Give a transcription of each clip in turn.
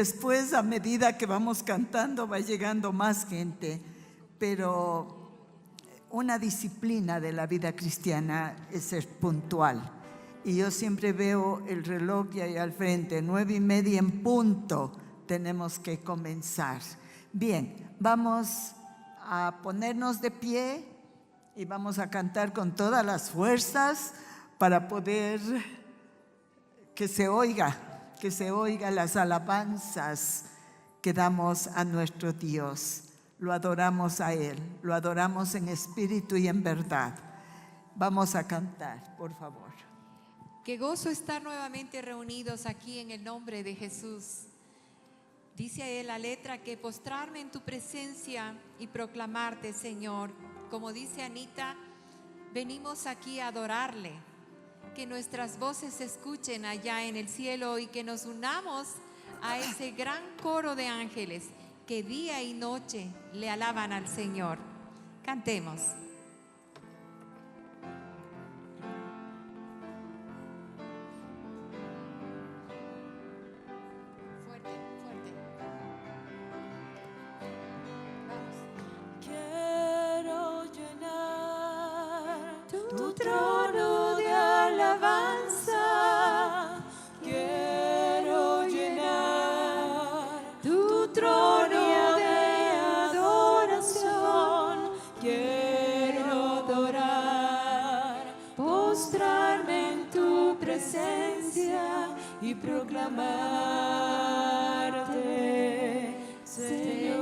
Después, a medida que vamos cantando, va llegando más gente, pero una disciplina de la vida cristiana es ser puntual. Y yo siempre veo el reloj y ahí al frente, 9:30 en punto, tenemos que comenzar. Bien, vamos a ponernos de pie y vamos a cantar con todas las fuerzas para poder que se oiga las alabanzas que damos a nuestro Dios. Lo adoramos a Él, lo adoramos en espíritu y en verdad. Vamos a cantar, por favor. Qué gozo estar nuevamente reunidos aquí en el nombre de Jesús. Dice ahí la letra que postrarme en tu presencia y proclamarte, Señor. Como dice Anita, venimos aquí a adorarle. Que nuestras voces se escuchen allá en el cielo y que nos unamos a ese gran coro de ángeles que día y noche le alaban al Señor. Cantemos. Tu trono de alabanza, quiero llenar tu trono de adoración, quiero adorar, postrarme en tu presencia y proclamarte, Señor.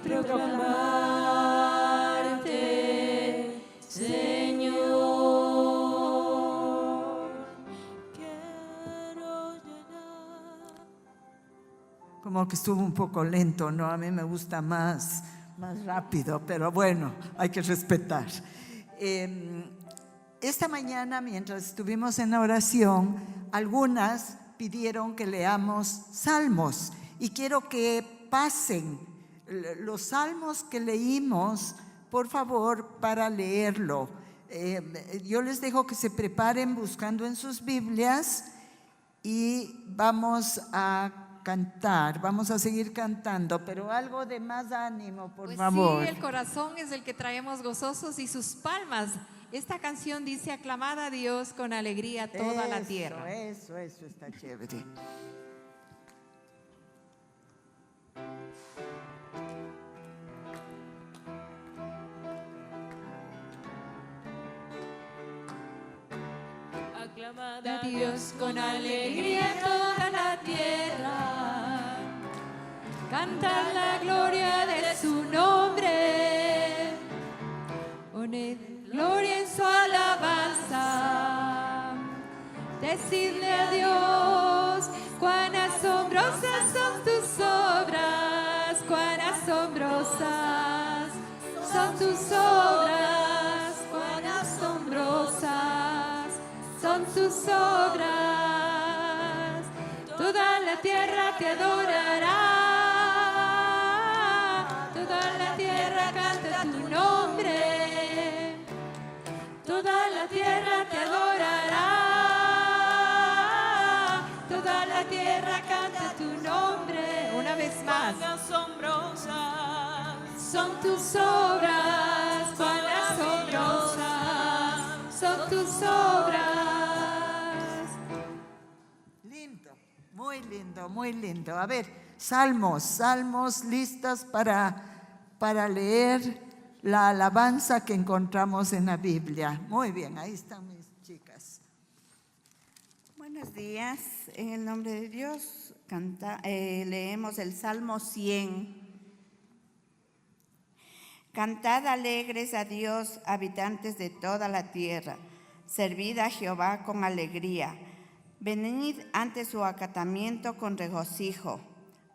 Proclamarte, Señor, quiero llenar. Como que estuvo un poco lento, ¿no? A mí me gusta más rápido, pero bueno, hay que respetar. Esta mañana, mientras estuvimos en la oración, algunas pidieron que leamos salmos y quiero que pasen los salmos que leímos, por favor, para leerlo. Yo les dejo que se preparen buscando en sus Biblias y vamos a cantar, vamos a seguir cantando, pero algo de más ánimo, por favor. Sí, el corazón es el que traemos gozosos y sus palmas. Esta canción dice: aclamad a Dios con alegría toda la tierra. Eso está chévere. Aclamad a Dios con alegría toda la tierra, cantad la gloria de su nombre, poned gloria en su alabanza, decidle a Dios cuán asombrosas son tus obras, cuán asombrosas son tus obras, cuán asombrosas son tus obras. Toda la tierra te adorará, toda la tierra canta tu nombre, toda la tierra te adorará, toda la tierra canta tu nombre. Una vez más. Cuán asombrosas son tus obras, cuán asombrosas son tus obras. Lindo, muy lindo. A ver, salmos listas para leer la alabanza que encontramos en la Biblia. Muy bien, ahí están mis chicas. Buenos días, en el nombre de Dios leemos el Salmo 100. Cantad alegres a Dios, habitantes de toda la tierra, servid a Jehová con alegría. Venid ante su acatamiento con regocijo.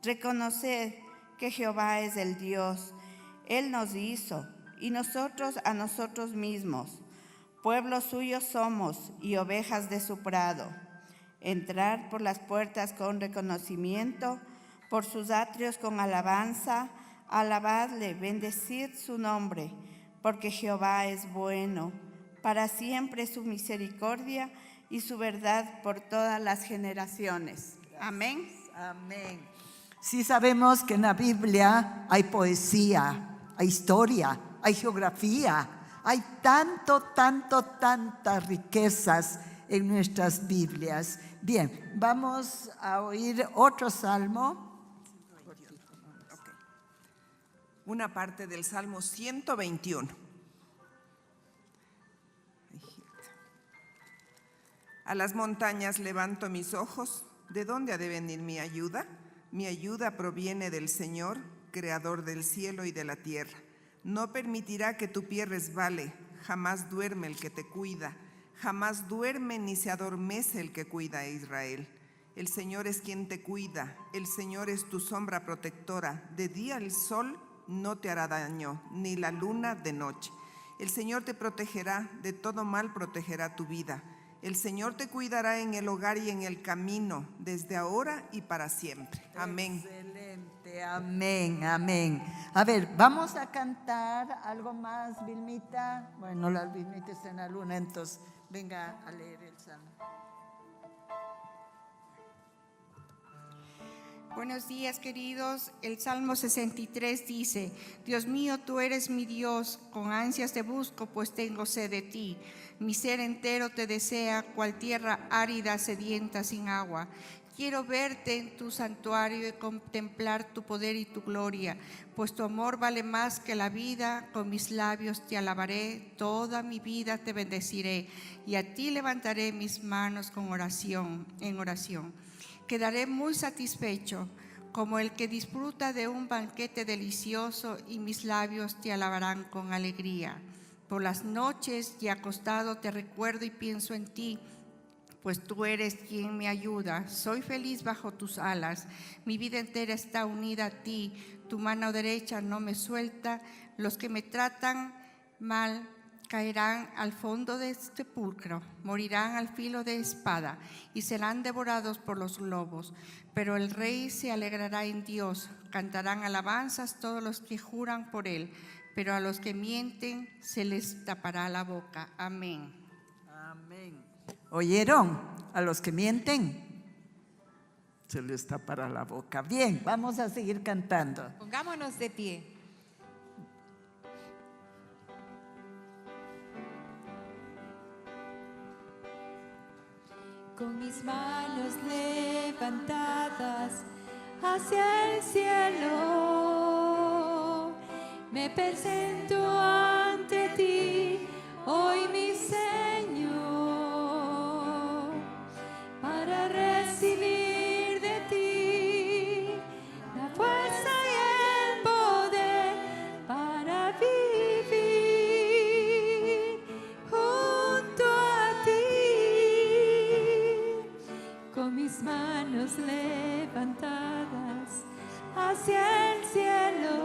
Reconoced que Jehová es el Dios. Él nos hizo, y nosotros a nosotros mismos. Pueblo suyo somos y ovejas de su prado. Entrar por las puertas con reconocimiento, por sus atrios con alabanza, alabadle, bendecid su nombre, porque Jehová es bueno, para siempre su misericordia y su verdad por todas las generaciones. Amén. Amén. Sí sabemos que en la Biblia hay poesía, hay historia, hay geografía, hay tantas riquezas en nuestras Biblias. Bien, vamos a oír otro salmo. Una parte del Salmo 121. A las montañas levanto mis ojos. ¿De dónde ha de venir mi ayuda? Mi ayuda proviene del Señor, creador del cielo y de la tierra. No permitirá que tu pie resbale. Jamás duerme el que te cuida. Jamás duerme ni se adormece el que cuida a Israel. El Señor es quien te cuida. El Señor es tu sombra protectora. De día el sol no te hará daño, ni la luna de noche. El Señor te protegerá, de todo mal protegerá tu vida. El Señor te cuidará en el hogar y en el camino, desde ahora y para siempre. Amén. Excelente, amén, amén. A ver, vamos a cantar algo más, Vilmita. Bueno, las Vilmitas están en la luna, entonces venga a leer el salmo. Buenos días, queridos. El Salmo 63 dice: Dios mío, tú eres mi Dios, con ansias te busco, pues tengo sed de ti. Mi ser entero te desea, cual tierra árida, sedienta, sin agua. Quiero verte en tu santuario y contemplar tu poder y tu gloria, pues tu amor vale más que la vida. Con mis labios te alabaré, toda mi vida te bendeciré, y a ti levantaré mis manos en oración. Quedaré muy satisfecho, como el que disfruta de un banquete delicioso, y mis labios te alabarán con alegría. Por las noches y acostado te recuerdo y pienso en ti, pues tú eres quien me ayuda. Soy feliz bajo tus alas, mi vida entera está unida a ti. Tu mano derecha no me suelta. Los que me tratan mal caerán al fondo del sepulcro, morirán al filo de espada y serán devorados por los lobos. Pero el rey se alegrará en Dios, cantarán alabanzas todos los que juran por él, pero a los que mienten se les tapará la boca. Amén. Amén. ¿Oyeron? A los que mienten se les tapará la boca. Bien, vamos a seguir cantando. Pongámonos de pie. Con mis manos levantadas hacia el cielo, me presento ante ti, hoy mi Señor, para recibir de ti la fuerza y el poder para vivir junto a ti. Con mis manos levantadas hacia el cielo,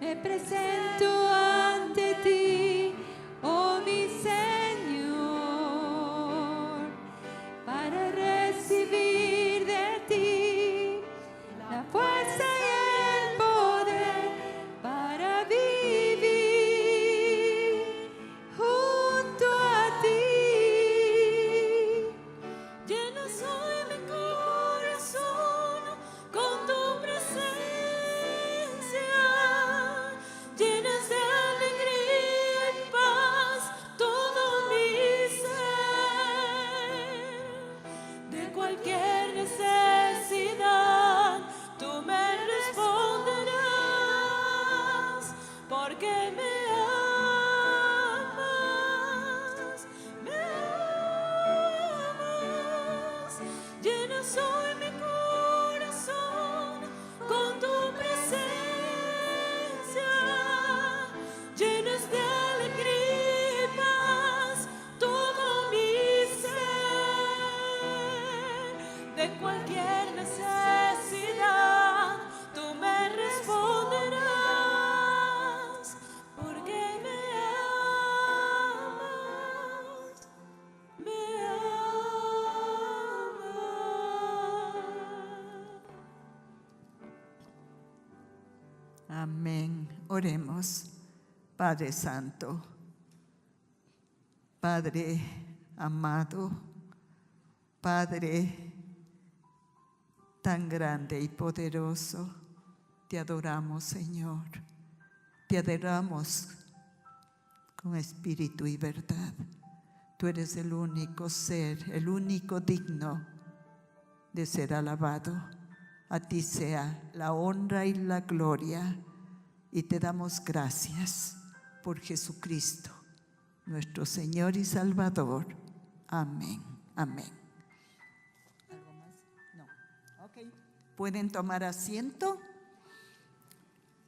me presento ante ti, oh mi Señor, para recibir de ti la fuerza y el poder para vivir junto a ti. Llena soy mi corazón con tu presencia, llenas de alegría y paz todo mi ser. De cualquier necesidad tú me responderás, porque me amas, me amas. Llena soy mi corazón con tu presencia, llenas de alegría y paz todo mi ser. De cualquier necesidad tú me responderás, Amén. Oremos. Padre Santo, Padre amado, Padre tan grande y poderoso, te adoramos, Señor. Te adoramos con espíritu y verdad. Tú eres el único ser, el único digno de ser alabado. A ti sea la honra y la gloria, y te damos gracias por Jesucristo, nuestro Señor y Salvador. Amén. Amén. ¿Algo más? No. Ok. Pueden tomar asiento.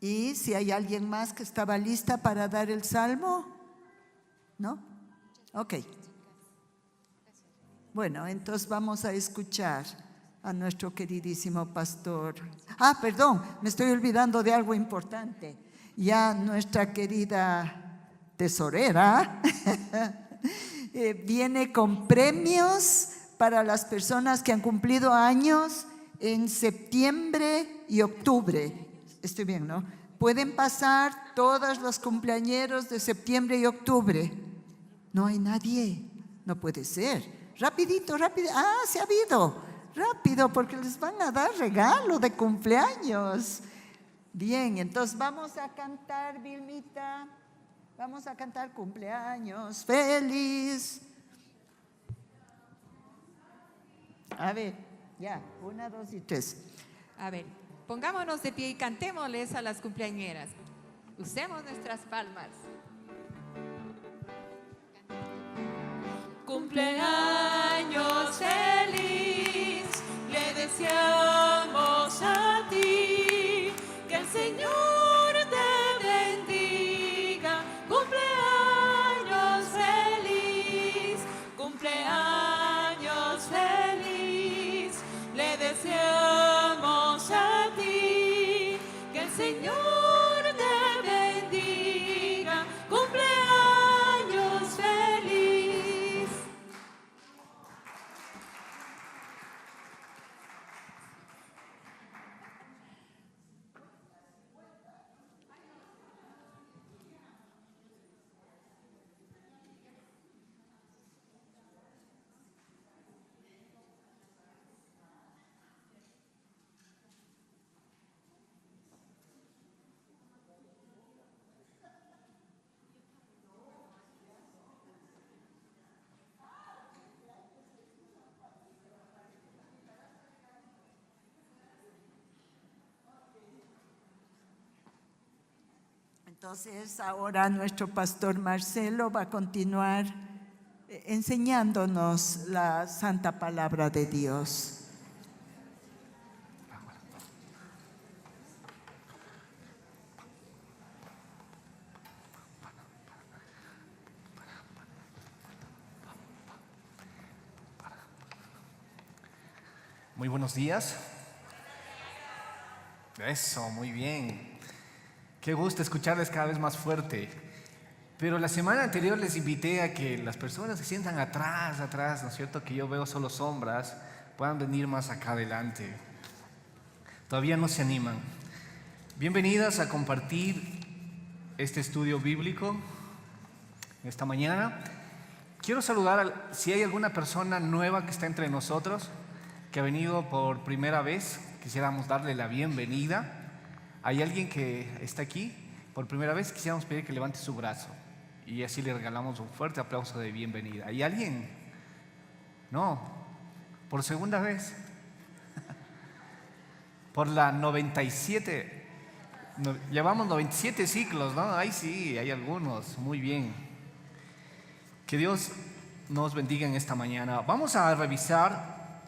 Y si hay alguien más que estaba lista para dar el salmo, ¿no? Ok. Bueno, entonces vamos a escuchar a nuestro queridísimo pastor. Perdón, me estoy olvidando de algo importante. Ya nuestra querida tesorera viene con premios para las personas que han cumplido años en septiembre y octubre. Estoy bien, ¿no? Pueden pasar todos los cumpleañeros de septiembre y octubre. No hay nadie. No puede ser. Rapidito, rápido. Se ha habido. Rápido, porque les van a dar regalo de cumpleaños. Bien, entonces vamos a cantar, Vilmita. Vamos a cantar cumpleaños feliz. A ver, ya, 1, 2 y 3. A ver, pongámonos de pie y cantémosles a las cumpleañeras. Usemos nuestras palmas. Cumpleaños feliz, le deseamos a ti, que el Señor te bendiga. Cumpleaños feliz, cumpleaños feliz, le deseamos a ti, que el Señor te bendiga. Cumpleaños feliz. Entonces ahora nuestro pastor Marcelo va a continuar enseñándonos la santa palabra de Dios. Muy buenos días. Eso, muy bien. Qué gusto escucharles cada vez más fuerte. Pero la semana anterior les invité a que las personas que sientan atrás, ¿no es cierto? Que yo veo solo sombras, puedan venir más acá adelante. Todavía no se animan. Bienvenidas a compartir este estudio bíblico esta mañana. Quiero saludar si hay alguna persona nueva que está entre nosotros, que ha venido por primera vez. Quisiéramos darle la bienvenida. ¿Hay alguien que está aquí por primera vez? Quisiéramos pedir que levante su brazo y así le regalamos un fuerte aplauso de bienvenida. ¿Hay alguien? No. ¿Por segunda vez? Por la 97. Llevamos 97 ciclos, ¿no? Ahí sí, hay algunos. Muy bien. Que Dios nos bendiga en esta mañana. Vamos a revisar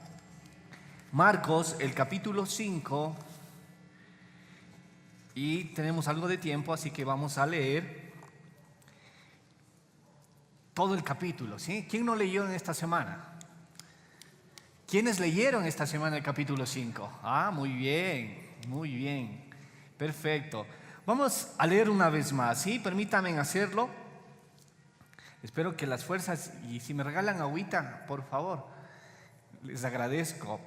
Marcos, el capítulo 5. Y tenemos algo de tiempo, así que vamos a leer todo el capítulo, ¿sí? ¿Quién no leyó en esta semana? ¿Quiénes leyeron esta semana el capítulo 5? Muy bien, perfecto. Vamos a leer una vez más, ¿sí? Permítanme hacerlo. Espero que las fuerzas, y si me regalan agüita, por favor, les agradezco.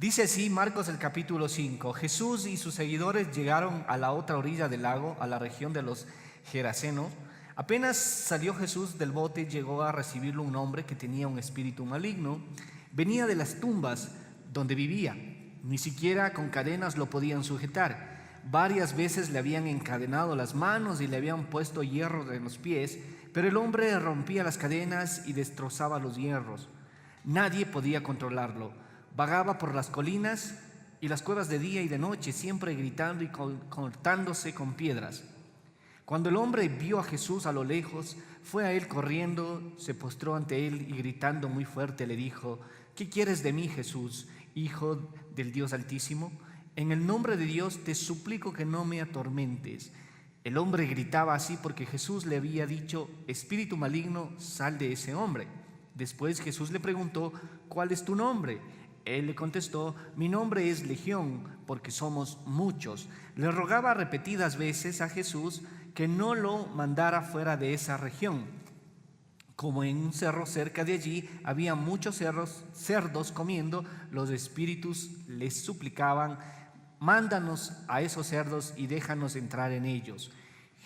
Dice así Marcos el capítulo 5. Jesús y sus seguidores llegaron a la otra orilla del lago, a la región de los Gerasenos. Apenas salió Jesús del bote, llegó a recibirlo un hombre que tenía un espíritu maligno. Venía de las tumbas donde vivía. Ni siquiera con cadenas lo podían sujetar. Varias veces le habían encadenado las manos y le habían puesto hierros en los pies, pero el hombre rompía las cadenas y destrozaba los hierros. Nadie podía controlarlo. Vagaba por las colinas y las cuevas de día y de noche, siempre gritando y cortándose con piedras. Cuando el hombre vio a Jesús a lo lejos, fue a él corriendo, se postró ante él y gritando muy fuerte le dijo: ¿Qué quieres de mí, Jesús, Hijo del Dios Altísimo? En el nombre de Dios te suplico que no me atormentes. El hombre gritaba así porque Jesús le había dicho: espíritu maligno, sal de ese hombre. Después Jesús le preguntó: ¿cuál es tu nombre? Él le contestó: mi nombre es Legión, porque somos muchos. Le rogaba repetidas veces a Jesús que no lo mandara fuera de esa región. Como en un cerro cerca de allí había muchos cerdos comiendo, los espíritus les suplicaban: mándanos a esos cerdos y déjanos entrar en ellos.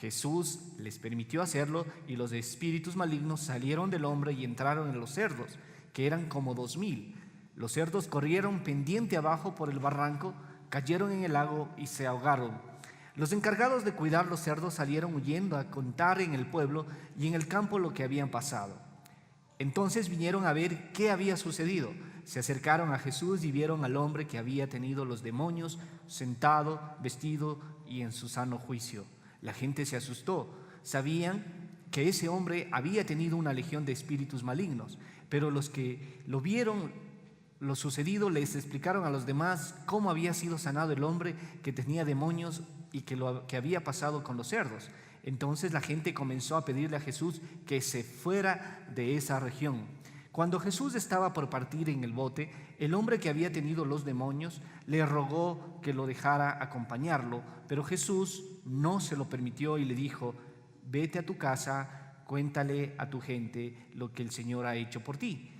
Jesús les permitió hacerlo y los espíritus malignos salieron del hombre y entraron en los cerdos, que eran como 2000. Los cerdos corrieron pendiente abajo por el barranco, cayeron en el lago y se ahogaron. Los encargados de cuidar los cerdos salieron huyendo a contar en el pueblo y en el campo lo que habían pasado. Entonces vinieron a ver qué había sucedido. Se acercaron a Jesús y vieron al hombre que había tenido los demonios sentado, vestido y en su sano juicio. La gente se asustó. Sabían que ese hombre había tenido una legión de espíritus malignos, pero los que lo vieron lo sucedido les explicaron a los demás cómo había sido sanado el hombre que tenía demonios y que había pasado con los cerdos. Entonces la gente comenzó a pedirle a Jesús que se fuera de esa región. Cuando Jesús estaba por partir en el bote, el hombre que había tenido los demonios le rogó que lo dejara acompañarlo, pero Jesús no se lo permitió y le dijo: vete a tu casa, cuéntale a tu gente lo que el Señor ha hecho por ti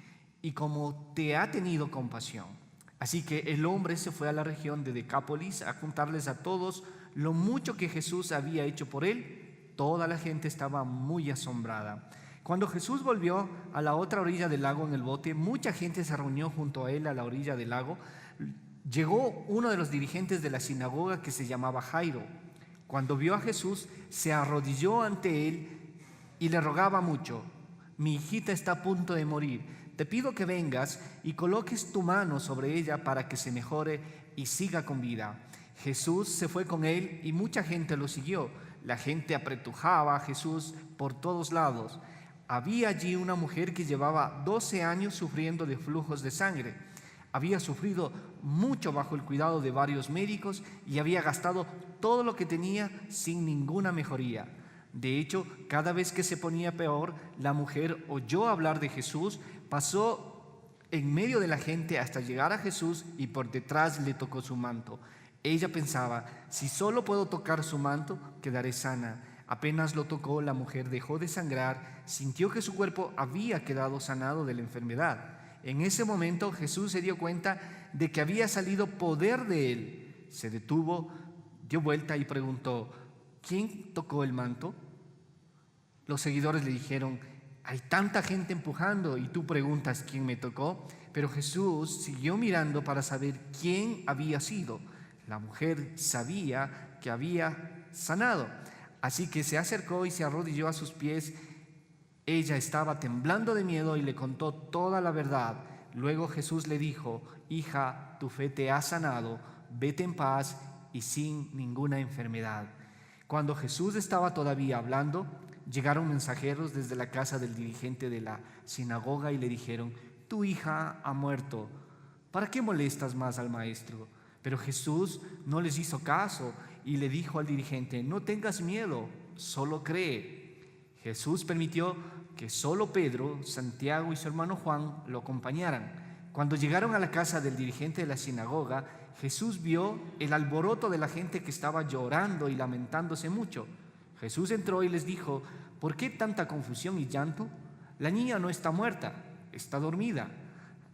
y cómo te ha tenido compasión. Así que el hombre se fue a la región de Decápolis a contarles a todos lo mucho que Jesús había hecho por él. Toda la gente estaba muy asombrada. Cuando Jesús volvió a la otra orilla del lago en el bote, mucha gente se reunió junto a él a la orilla del lago. Llegó uno de los dirigentes de la sinagoga que se llamaba Jairo. Cuando vio a Jesús, se arrodilló ante él y le rogaba mucho: mi hijita está a punto de morir. Te pido que vengas y coloques tu mano sobre ella para que se mejore y siga con vida. Jesús se fue con él y mucha gente lo siguió. La gente apretujaba a Jesús por todos lados. Había allí una mujer que llevaba 12 años sufriendo de flujos de sangre. Había sufrido mucho bajo el cuidado de varios médicos y había gastado todo lo que tenía sin ninguna mejoría. De hecho, cada vez que se ponía peor, la mujer oyó hablar de Jesús, pasó en medio de la gente hasta llegar a Jesús y por detrás le tocó su manto. Ella pensaba: si solo puedo tocar su manto, quedaré sana. Apenas lo tocó, la mujer dejó de sangrar, sintió que su cuerpo había quedado sanado de la enfermedad. En ese momento Jesús se dio cuenta de que había salido poder de él. Se detuvo, dio vuelta y preguntó: ¿quién tocó el manto? Los seguidores le dijeron: hay tanta gente empujando y tú preguntas quién me tocó. Pero Jesús siguió mirando para saber quién había sido. La mujer sabía que había sanado, así que se acercó y se arrodilló a sus pies. Ella estaba temblando de miedo y le contó toda la verdad. Luego Jesús le dijo: hija, tu fe te ha sanado, vete en paz y sin ninguna enfermedad. Cuando Jesús estaba todavía hablando, llegaron mensajeros desde la casa del dirigente de la sinagoga y le dijeron: tu hija ha muerto, ¿para qué molestas más al maestro? Pero Jesús no les hizo caso y le dijo al dirigente: no tengas miedo, solo cree. Jesús permitió que solo Pedro, Santiago y su hermano Juan lo acompañaran. Cuando llegaron a la casa del dirigente de la sinagoga, Jesús vio el alboroto de la gente que estaba llorando y lamentándose mucho. Jesús entró y les dijo: ¿por qué tanta confusión y llanto? La niña no está muerta, está dormida.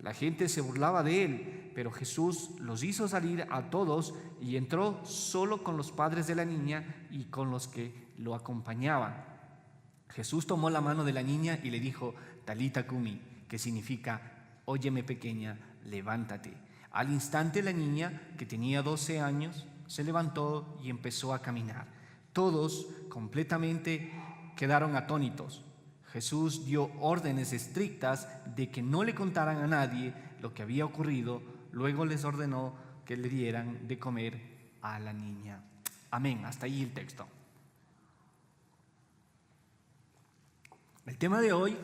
La gente se burlaba de él. pero Jesús los hizo salir a todos y entró solo con los padres de la niña y con los que lo acompañaban. Jesús tomó la mano de la niña y le dijo, Talita Kumi, que significa, óyeme pequeña, levántate. Al instante la niña, que tenía 12 años, se levantó y empezó a caminar. Todos completamente quedaron atónitos. Jesús dio órdenes estrictas de que no le contaran a nadie lo que había ocurrido. Luego les ordenó que le dieran de comer a la niña. Amén. Hasta ahí el texto. El tema de hoy,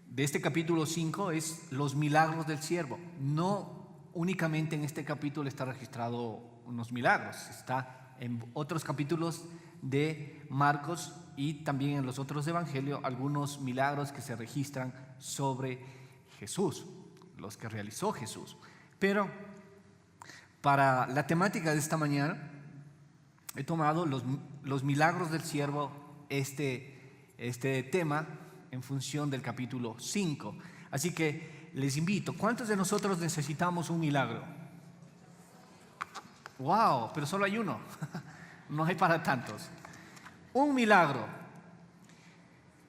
de este capítulo 5, es los milagros del siervo. No únicamente en este capítulo está registrado unos milagros, está en otros capítulos de Marcos y también en los otros evangelios algunos milagros que se registran sobre Jesús, los que realizó Jesús. Pero para la temática de esta mañana he tomado los milagros del siervo, este tema en función del capítulo 5. Así que les invito, ¿cuántos de nosotros necesitamos un milagro? ¡Wow! Pero solo hay uno, no hay para tantos. Un milagro.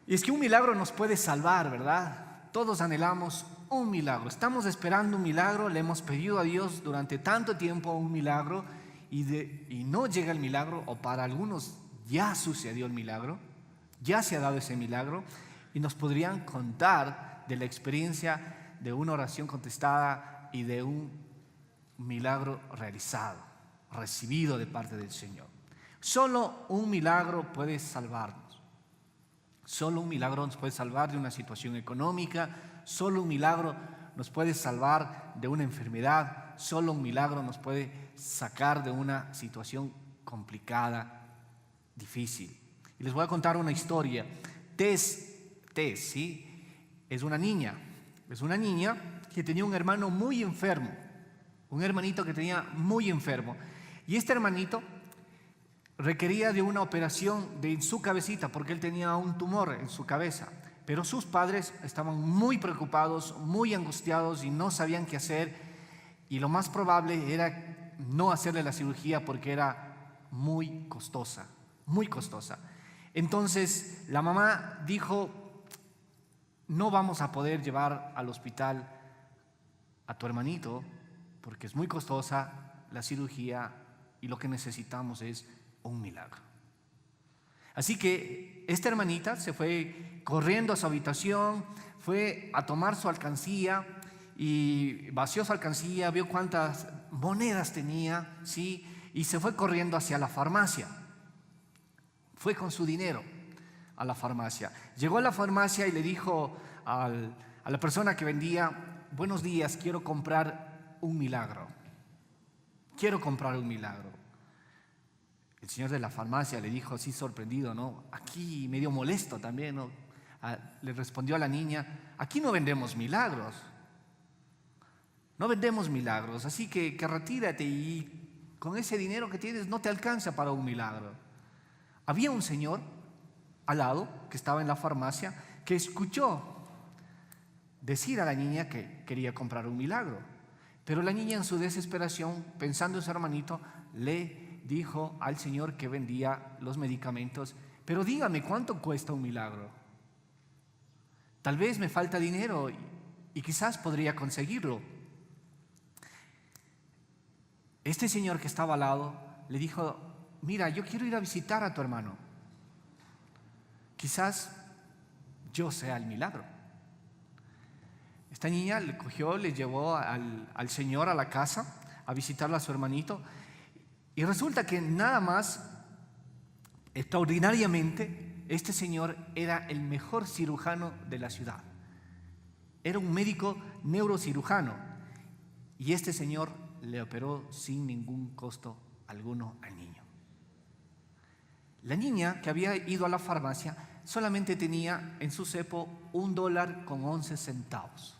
Y es que un milagro nos puede salvar, ¿verdad? Todos anhelamos un milagro, estamos esperando un milagro, le hemos pedido a Dios durante tanto tiempo un milagro y no llega el milagro, o para algunos ya sucedió el milagro, ya se ha dado ese milagro, y nos podrían contar de la experiencia de una oración contestada y de un milagro realizado, recibido de parte del Señor. Solo un milagro puede salvarnos. Solo un milagro nos puede salvar de una situación económica, solo un milagro nos puede salvar de una enfermedad, solo un milagro nos puede sacar de una situación complicada, difícil. Y les voy a contar una historia. Tess, ¿sí? Es una niña que tenía un hermano muy enfermo, un hermanito que tenía muy enfermo. Y este hermanito requería de una operación en su cabecita porque él tenía un tumor en su cabeza. Pero sus padres estaban muy preocupados, muy angustiados y no sabían qué hacer. Y lo más probable era no hacerle la cirugía porque era muy costosa, muy costosa. Entonces la mamá dijo, no vamos a poder llevar al hospital a tu hermanito porque es muy costosa la cirugía y lo que necesitamos es un milagro. Así que esta hermanita se fue corriendo a su habitación, fue a tomar su alcancía y vació su alcancía, vio cuántas monedas tenía, ¿sí? Y se fue corriendo hacia la farmacia. Fue con su dinero a la farmacia. Llegó a la farmacia y le dijo a la persona que vendía, buenos días, quiero comprar un milagro. Quiero comprar un milagro. El señor de la farmacia le dijo así sorprendido, ¿no? Aquí medio molesto también, ¿no? Le respondió a la niña, aquí no vendemos milagros. No vendemos milagros, así que retírate y con ese dinero que tienes no te alcanza para un milagro. Había un señor al lado que estaba en la farmacia que escuchó decir a la niña que quería comprar un milagro. Pero la niña en su desesperación, pensando en su hermanito, le dijo al señor que vendía los medicamentos, pero dígame, ¿cuánto cuesta un milagro? Tal vez me falta dinero y quizás podría conseguirlo. Este señor que estaba al lado le dijo, mira, yo quiero ir a visitar a tu hermano. Quizás yo sea el milagro. Esta niña le cogió, le llevó al señor a la casa a visitarle a su hermanito. Y resulta que nada más, extraordinariamente, este señor era el mejor cirujano de la ciudad. Era un médico neurocirujano. Y este señor le operó sin ningún costo alguno al niño. La niña que había ido a la farmacia solamente tenía en su cepo $1.11.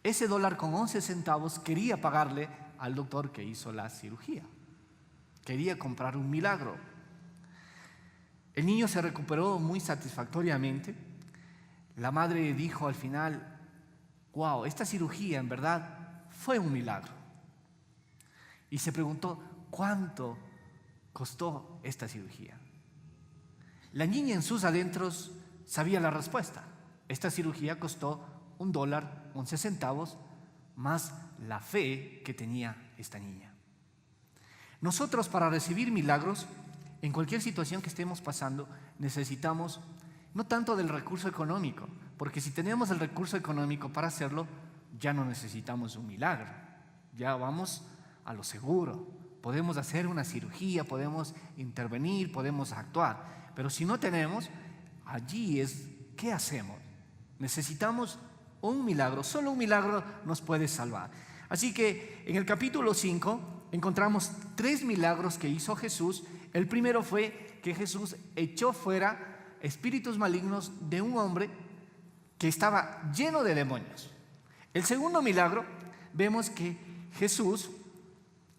Ese $1.11 quería pagarle al doctor que hizo la cirugía. Quería comprar un milagro. El niño se recuperó muy satisfactoriamente. La madre dijo al final, wow, esta cirugía en verdad fue un milagro. Y se preguntó, ¿cuánto costó esta cirugía? La niña en sus adentros sabía la respuesta. Esta cirugía costó $1, 11 centavos, más la fe que tenía esta niña. Nosotros, para recibir milagros, en cualquier situación que estemos pasando, necesitamos no tanto del recurso económico, porque si tenemos el recurso económico para hacerlo, ya no necesitamos un milagro, ya vamos a lo seguro. Podemos hacer una cirugía, podemos intervenir, podemos actuar, pero si no tenemos, allí es, ¿qué hacemos? Necesitamos un milagro, solo un milagro nos puede salvar. Así que en el capítulo 5 encontramos 3 milagros que hizo Jesús. El primero fue que Jesús echó fuera espíritus malignos de un hombre que estaba lleno de demonios. El segundo milagro, vemos que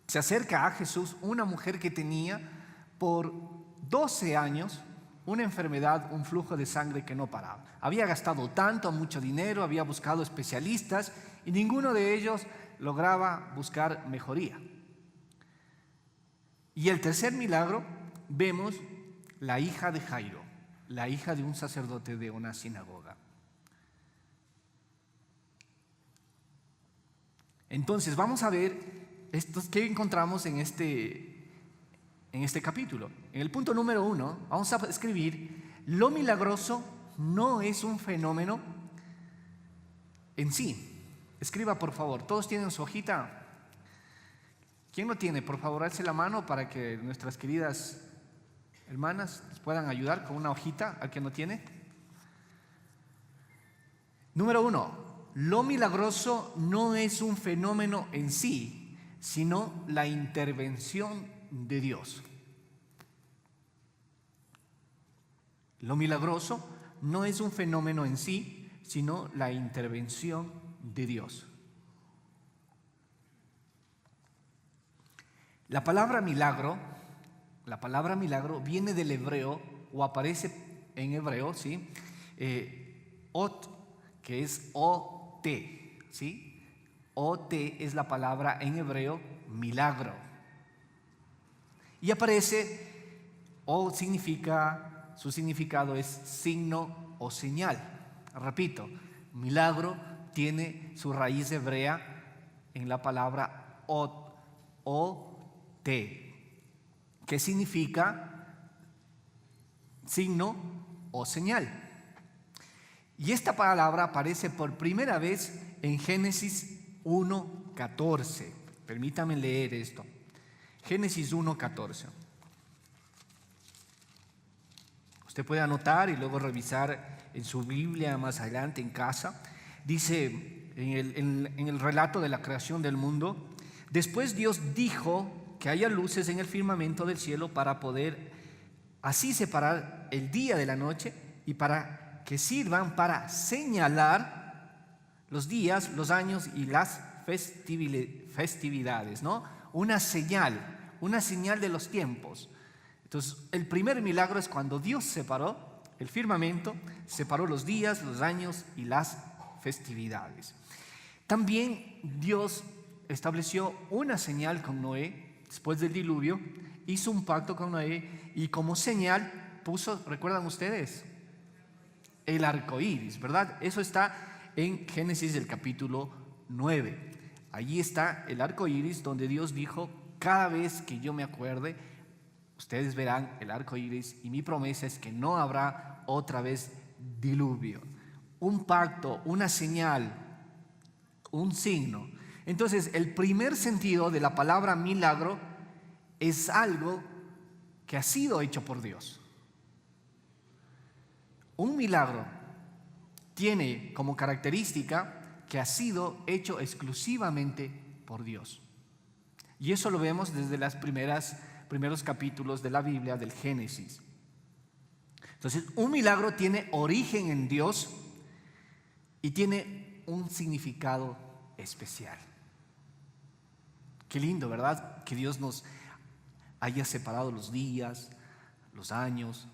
se acerca a Jesús una mujer que tenía por 12 años una enfermedad, un flujo de sangre que no paraba. Había gastado mucho dinero, había buscado especialistas y ninguno de ellos lograba buscar mejoría. Y el tercer milagro, vemos la hija de Jairo, la hija de un sacerdote de una sinagoga. Entonces vamos a ver qué encontramos en este capítulo. En el punto número 1 vamos a escribir: lo milagroso no es un fenómeno en sí. Escriba, por favor. ¿Todos tienen su hojita? ¿Quién no tiene? Por favor, alce la mano para que nuestras queridas hermanas les puedan ayudar con una hojita al que no tiene. Número 1. Lo milagroso no es un fenómeno en sí, sino la intervención de Dios. Lo milagroso no es un fenómeno en sí, sino la intervención de Dios. La palabra milagro viene del hebreo, o aparece en hebreo, ¿sí? Ot, que es O-T, ¿sí? O-T es la palabra en hebreo milagro. Y aparece, su significado es signo o señal. Repito, milagro tiene su raíz hebrea en la palabra Ot, O-T, que significa signo o señal. Y esta palabra aparece por primera vez en Génesis 1:14. Permítame leer esto. Génesis 1:14. Usted puede anotar y luego revisar en su Biblia más adelante en casa. Dice en el relato de la creación del mundo: después Dios dijo que haya luces en el firmamento del cielo para poder así separar el día de la noche y para que sirvan para señalar los días, los años y las festividades, ¿no? Una señal de los tiempos. Entonces, el primer milagro es cuando Dios separó el firmamento, separó los días, los años y las festividades. También Dios estableció una señal con Noé después del diluvio, hizo un pacto con Noé y como señal puso, ¿recuerdan ustedes? El arco iris, ¿verdad? Eso está en Génesis del capítulo 9. Allí está el arco iris donde Dios dijo: cada vez que yo me acuerde, ustedes verán el arco iris, y mi promesa es que no habrá otra vez diluvio. Un pacto, una señal, un signo. Entonces, el primer sentido de la palabra milagro es algo que ha sido hecho por Dios. Un milagro tiene como característica que ha sido hecho exclusivamente por Dios. Y eso lo vemos desde los primeros capítulos de la Biblia, del Génesis. Entonces, un milagro tiene origen en Dios y tiene un significado especial. Qué lindo, ¿verdad? Que Dios nos haya separado los días, los años,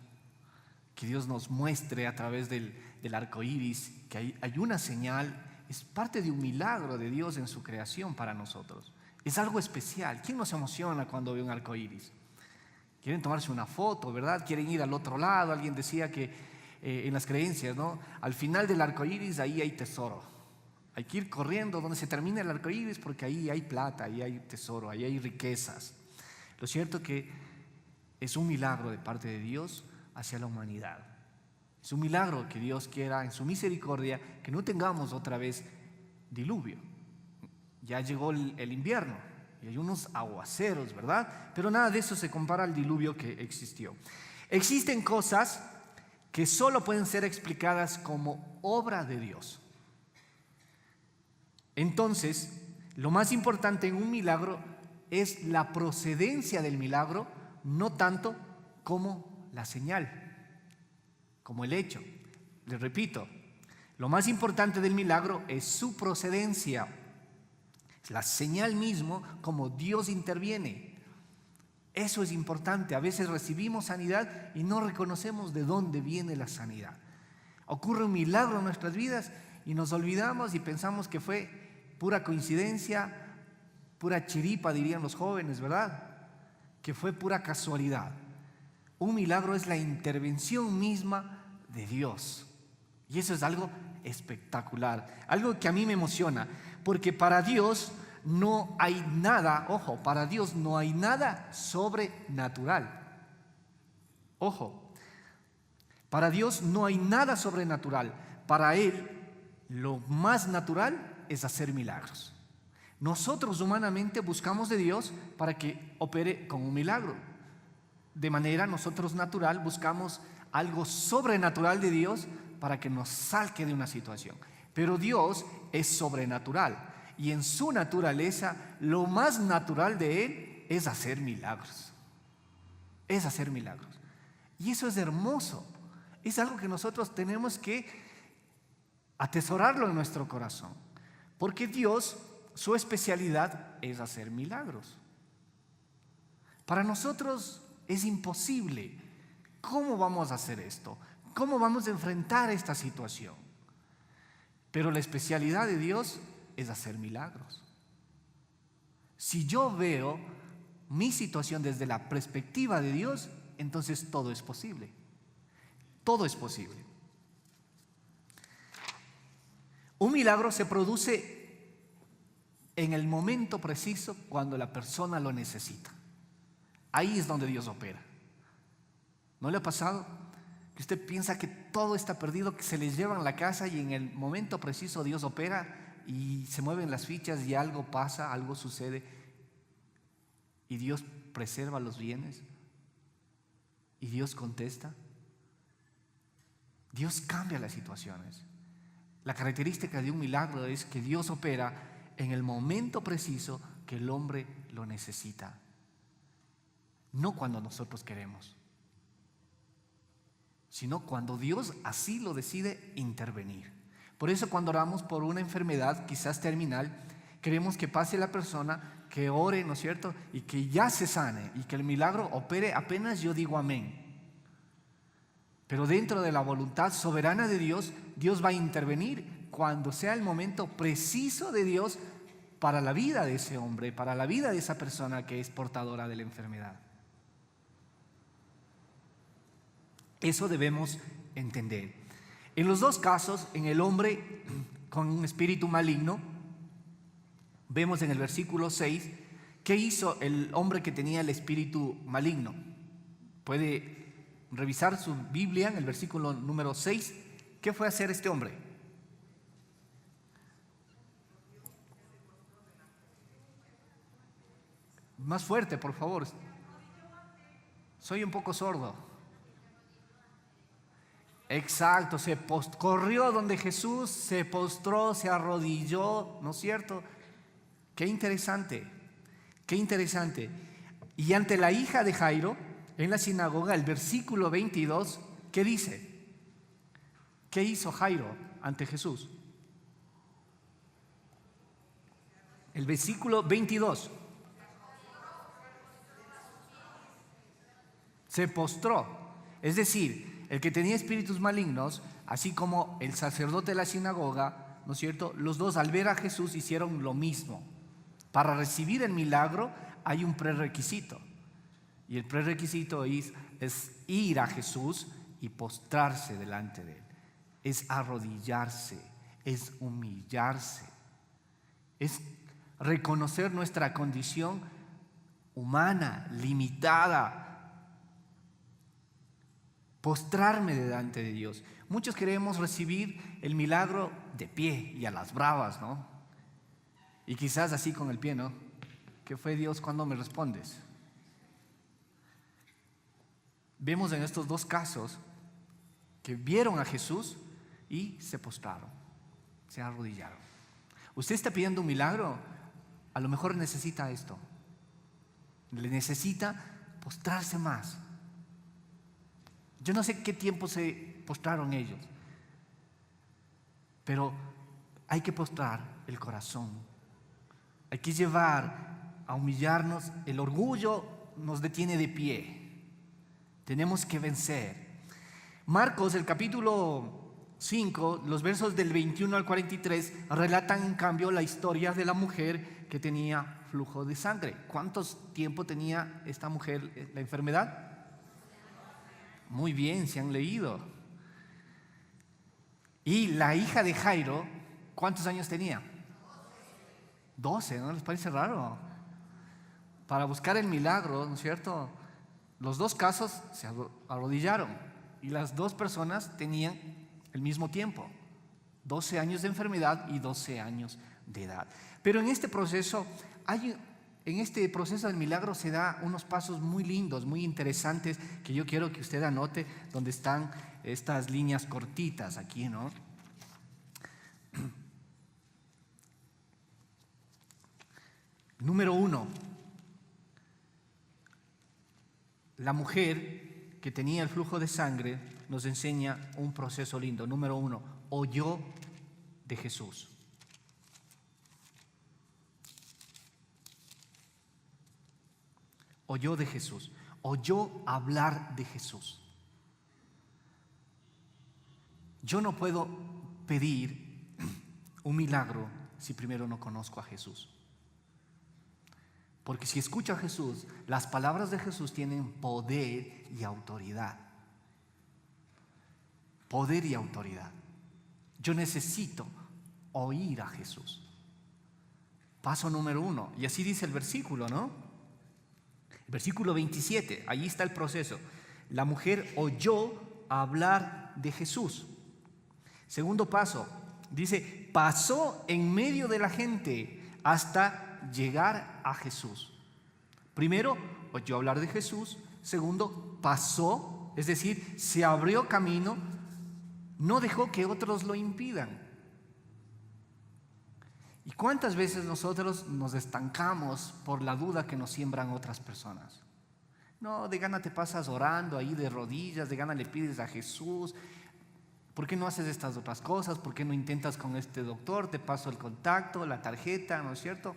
que Dios nos muestre a través del arco iris que hay una señal es parte de un milagro de Dios en su creación para nosotros. Es algo especial. ¿Quién nos emociona cuando ve un arco iris? Quieren tomarse una foto, ¿verdad? Quieren ir al otro lado. Alguien decía que en las creencias, ¿no? Al final del arco iris, ahí hay tesoro. Hay que ir corriendo donde se termina el arco iris, porque ahí hay plata, ahí hay tesoro, ahí hay riquezas. Lo cierto que es un milagro de parte de Dios hacia la humanidad. Es un milagro que Dios quiera en su misericordia que no tengamos otra vez diluvio. Ya llegó el invierno y hay unos aguaceros, ¿verdad? Pero nada de eso se compara al diluvio que existió. Existen cosas que solo pueden ser explicadas como obra de Dios. Entonces, lo más importante en un milagro es la procedencia del milagro, no tanto como la señal, como el hecho. Les repito, lo más importante del milagro es su procedencia, la señal mismo, como Dios interviene. Eso es importante. A veces recibimos sanidad y no reconocemos de dónde viene la sanidad. Ocurre un milagro en nuestras vidas y nos olvidamos y pensamos que fue pura coincidencia, pura chiripa, dirían los jóvenes, ¿verdad? Que fue pura casualidad. Un milagro es la intervención misma de Dios. Y eso es algo espectacular, algo que a mí me emociona, porque para Dios no hay nada, ojo, para Dios no hay nada sobrenatural. Ojo, para Dios no hay nada sobrenatural. Para Él lo más natural es hacer milagros. Nosotros humanamente buscamos de Dios para que opere con un milagro. De manera nosotros natural buscamos algo sobrenatural de Dios para que nos saque de una situación. Pero Dios es sobrenatural y en su naturaleza lo más natural de Él es hacer milagros. Es hacer milagros. Y eso es hermoso. Es algo que nosotros tenemos que atesorarlo en nuestro corazón. Porque Dios, su especialidad es hacer milagros. Para nosotros es imposible. ¿Cómo vamos a hacer esto? ¿Cómo vamos a enfrentar esta situación? Pero la especialidad de Dios es hacer milagros. Si yo veo mi situación desde la perspectiva de Dios, entonces todo es posible. Todo es posible. Un milagro se produce en el momento preciso cuando la persona lo necesita. Ahí es donde Dios opera. ¿No le ha pasado que usted piensa que todo está perdido, que se les llevan la casa y en el momento preciso Dios opera y se mueven las fichas y algo pasa, algo sucede y Dios preserva los bienes y Dios contesta? Dios cambia las situaciones. La característica de un milagro es que Dios opera en el momento preciso que el hombre lo necesita, no cuando nosotros queremos, sino cuando Dios así lo decide intervenir. Por eso cuando oramos por una enfermedad quizás terminal, queremos que pase la persona, que ore, ¿no es cierto? Y que ya se sane y que el milagro opere apenas yo digo amén. Pero dentro de la voluntad soberana de Dios, Dios va a intervenir cuando sea el momento preciso de Dios para la vida de ese hombre, para la vida de esa persona que es portadora de la enfermedad. Eso debemos entender. En los dos casos, en el hombre con un espíritu maligno, vemos en el versículo 6, ¿qué hizo el hombre que tenía el espíritu maligno? Puede revisar su Biblia en el versículo número 6. ¿Qué fue a hacer este hombre? Más fuerte, por favor. Soy un poco sordo. Exacto, corrió donde Jesús, se postró, se arrodilló, ¿no es cierto? Qué interesante, qué interesante. Y ante la hija de Jairo, en la sinagoga, el versículo 22, ¿qué dice? ¿Qué hizo Jairo ante Jesús? El versículo 22. Se postró, es decir, el que tenía espíritus malignos, así como el sacerdote de la sinagoga, ¿no es cierto? Los dos al ver a Jesús hicieron lo mismo. Para recibir el milagro hay un prerequisito. Y el prerequisito es ir a Jesús y postrarse delante de Él. Es arrodillarse, es humillarse, es reconocer nuestra condición humana, limitada, postrarme delante de Dios. Muchos queremos recibir el milagro de pie y a las bravas, ¿no? Y quizás así con el pie, ¿no? ¿Qué fue Dios cuando me respondes? Vemos en estos dos casos que vieron a Jesús y se postraron, se arrodillaron. Usted está pidiendo un milagro, a lo mejor necesita esto. Le necesita postrarse más. Yo no sé qué tiempo se postraron ellos, pero hay que postrar el corazón. Hay que llevar a humillarnos. El orgullo nos detiene de pie. Tenemos que vencer. Marcos, el capítulo 5, los versos del 21 al 43, relatan en cambio la historia de la mujer que tenía flujo de sangre. ¿Cuánto tiempo tenía esta mujer la enfermedad? Muy bien, se han leído. Y la hija de Jairo, ¿cuántos años tenía? 12, ¿no les parece raro? Para buscar el milagro, ¿no es cierto? Los dos casos se arrodillaron y las dos personas tenían el mismo tiempo, 12 años de enfermedad y 12 años de edad. Pero en este proceso del milagro se da unos pasos muy lindos, muy interesantes, que yo quiero que usted anote donde están estas líneas cortitas aquí, ¿no? Número 1, la mujer que tenía el flujo de sangre nos enseña un proceso lindo. Número 1, oyó de Jesús. Oyó de Jesús, oyó hablar de Jesús. Yo no puedo pedir un milagro si primero no conozco a Jesús. Porque si escucho a Jesús, las palabras de Jesús tienen poder y autoridad. Poder y autoridad. Yo necesito oír a Jesús. Paso número 1. Y así dice el versículo, ¿no? El versículo 27, allí está el proceso. La mujer oyó hablar de Jesús. Segundo paso, dice, pasó en medio de la gente hasta llegar a Jesús. Primero, oyó hablar de Jesús. Segundo, pasó, es decir, se abrió camino, no dejó que otros lo impidan. ¿Y cuántas veces nosotros nos estancamos por la duda que nos siembran otras personas? No, de gana te pasas orando ahí de rodillas, de gana le pides a Jesús. ¿Por qué no haces estas otras cosas? ¿Por qué no intentas con este doctor? Te paso el contacto, la tarjeta, ¿no es cierto?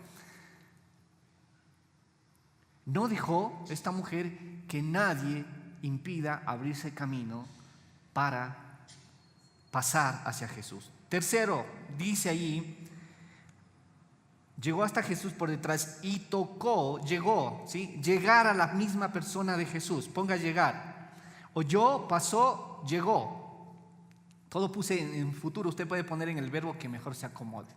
No dejó esta mujer que nadie impida abrirse camino para pasar hacia Jesús. Tercero, dice allí, llegó hasta Jesús por detrás y tocó, llegó, ¿sí? Llegar a la misma persona de Jesús. Ponga llegar. Oyó, pasó, llegó. Todo puse en futuro, usted puede poner en el verbo que mejor se acomode.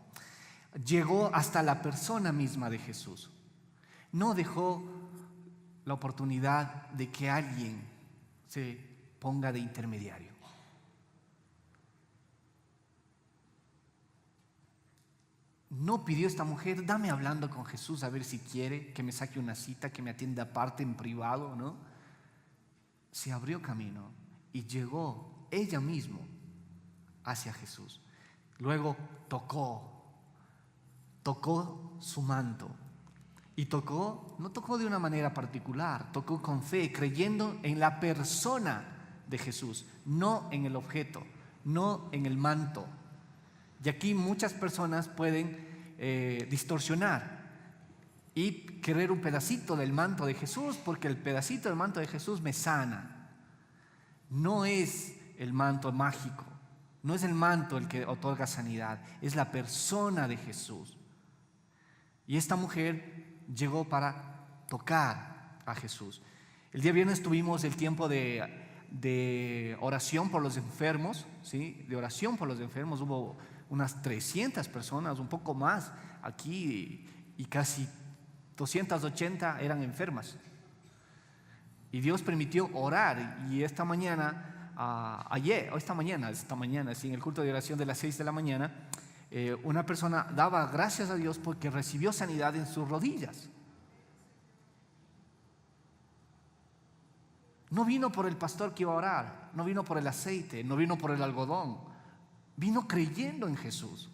Llegó hasta la persona misma de Jesús. No dejó la oportunidad de que alguien se ponga de intermediario. No pidió esta mujer, dame hablando con Jesús a ver si quiere que me saque una cita, que me atienda aparte en privado, ¿no? Se abrió camino y llegó ella misma hacia Jesús. Luego tocó su manto. Y no tocó de una manera particular, tocó con fe, creyendo en la persona de Jesús, no en el objeto, no en el manto. Y aquí muchas personas pueden distorsionar y querer un pedacito del manto de Jesús, porque el pedacito del manto de Jesús me sana. No es el manto mágico, No es el manto el que otorga sanidad, es la persona de Jesús. Y esta mujer llegó para tocar a Jesús. El día viernes tuvimos el tiempo de oración por los enfermos, ¿sí? De oración por los enfermos. Hubo unas 300 personas, un poco más aquí, y casi 280 eran enfermas. Y Dios permitió orar, y esta mañana, esta mañana, sí, en el culto de oración de las 6 de la mañana, una persona daba gracias a Dios porque recibió sanidad en sus rodillas. No vino por el pastor que iba a orar, no vino por el aceite, no vino por el algodón, vino creyendo en Jesús.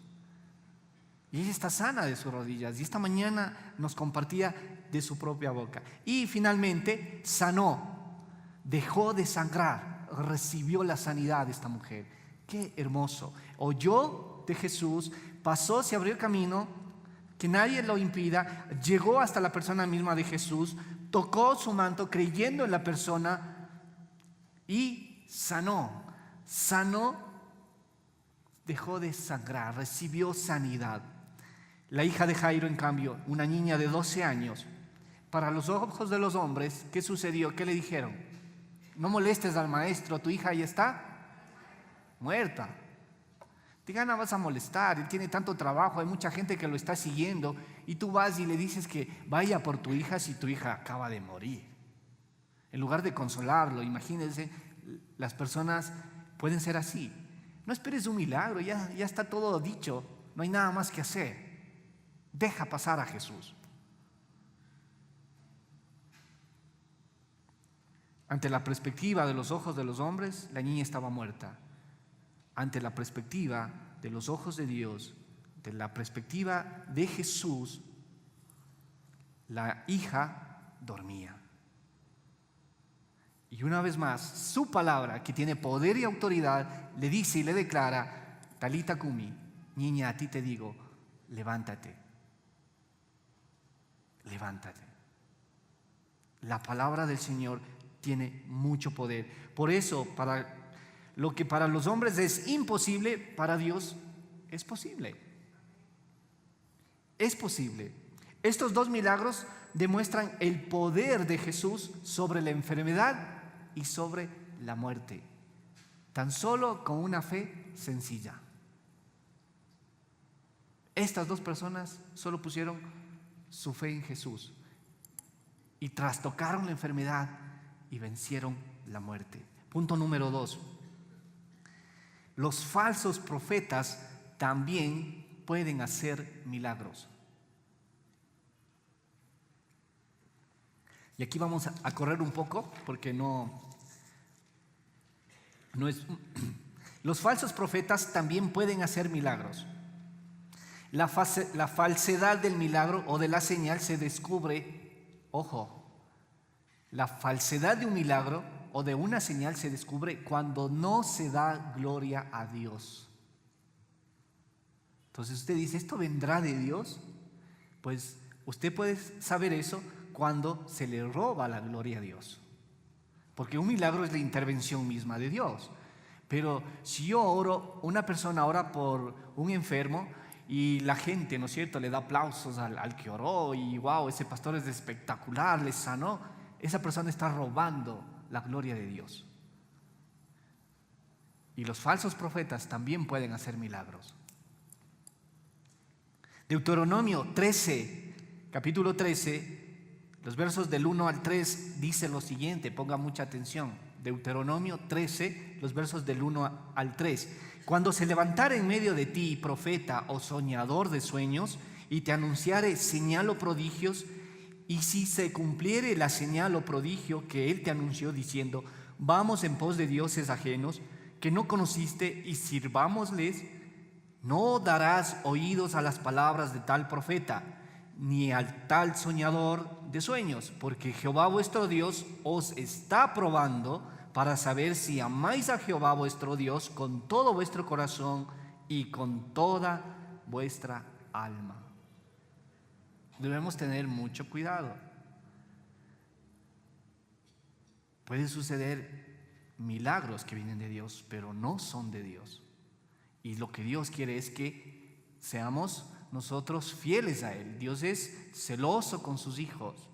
Y ella está sana de sus rodillas, y esta mañana nos compartía de su propia boca. Y finalmente sanó, dejó de sangrar, recibió la sanidad de esta mujer. Qué hermoso. Oyó de Jesús, pasó, se abrió camino, que nadie lo impida, llegó hasta la persona misma de Jesús, tocó su manto creyendo en la persona y sanó, dejó de sangrar, recibió sanidad. La hija de Jairo, en cambio, una niña de 12 años, para los ojos de los hombres, ¿qué sucedió? ¿Qué le dijeron? No molestes al maestro, tu hija ya está muerta. ¿Qué gana vas a molestar? Él tiene tanto trabajo, hay mucha gente que lo está siguiendo, y tú vas y le dices que vaya por tu hija si tu hija acaba de morir. En lugar de consolarlo, imagínense, las personas pueden ser así. No esperes un milagro, ya está todo dicho, no hay nada más que hacer. Deja pasar a Jesús. Ante la perspectiva de los ojos de los hombres, la niña estaba muerta. Ante la perspectiva de los ojos de Dios, de la perspectiva de Jesús, la hija dormía. Y una vez más, su palabra, que tiene poder y autoridad, le dice y le declara: Talita Kumi, niña, a ti te digo, levántate. Levántate. La palabra del Señor tiene mucho poder. Por eso, lo que para los hombres es imposible, para Dios es posible. Es posible. Estos dos milagros demuestran el poder de Jesús sobre la enfermedad y sobre la muerte, tan solo con una fe sencilla. Estas dos personas solo pusieron su fe en Jesús y trastocaron la enfermedad y vencieron la muerte. Punto número 2. Los falsos profetas también pueden hacer milagros. Y aquí vamos a correr un poco porque no es... Los falsos profetas también pueden hacer milagros. La falsedad del milagro o de la señal se descubre, ojo, la falsedad de un milagro o de una señal se descubre cuando no se da gloria a Dios. Entonces usted dice, ¿esto vendrá de Dios? Pues usted puede saber eso cuando se le roba la gloria a Dios. Porque un milagro es la intervención misma de Dios. Pero si yo oro, una persona ora por un enfermo y la gente, ¿no es cierto?, le da aplausos al que oró y wow, ese pastor es espectacular, le sanó, esa persona está robando la gloria de Dios. Y los falsos profetas también pueden hacer milagros. Deuteronomio 13, capítulo 13, los versos del 1 al 3 dice lo siguiente, ponga mucha atención. Deuteronomio 13, los versos del 1 al 3. Cuando se levantare en medio de ti profeta o soñador de sueños y te anunciare señal o prodigios, y si se cumpliere la señal o prodigio que él te anunció diciendo, vamos en pos de dioses ajenos que no conociste y sirvámosles, no darás oídos a las palabras de tal profeta, ni al tal soñador de sueños, porque Jehová vuestro Dios os está probando para saber si amáis a Jehová vuestro Dios con todo vuestro corazón y con toda vuestra alma. Debemos tener mucho cuidado. Pueden suceder milagros que vienen de Dios, pero no son de Dios. Y lo que Dios quiere es que seamos nosotros fieles a Él. Dios es celoso con sus hijos.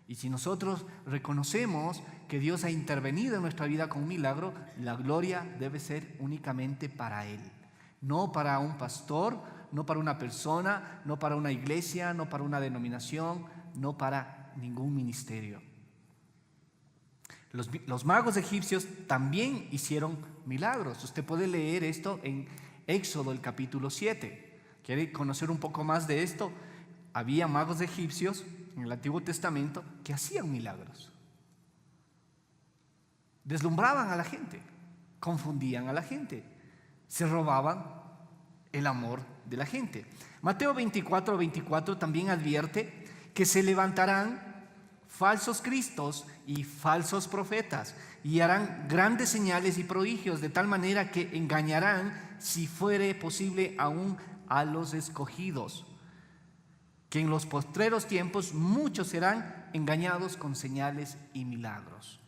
Y si nosotros reconocemos que Dios ha intervenido en nuestra vida con un milagro, la gloria debe ser únicamente para Él. No para un pastor, no para una persona, no para una iglesia, no para una denominación, no para ningún ministerio. Los magos egipcios también hicieron milagros. Usted puede leer esto en Éxodo, el capítulo 7. ¿Quiere conocer un poco más de esto? Había magos egipcios en el Antiguo Testamento que hacían milagros. Deslumbraban a la gente, confundían a la gente, se robaban el amor de la gente. Mateo 24:24 también advierte que se levantarán falsos cristos y falsos profetas y harán grandes señales y prodigios, de tal manera que engañarán, si fuere posible, aún a los escogidos. Que en los postreros tiempos muchos serán engañados con señales y milagros.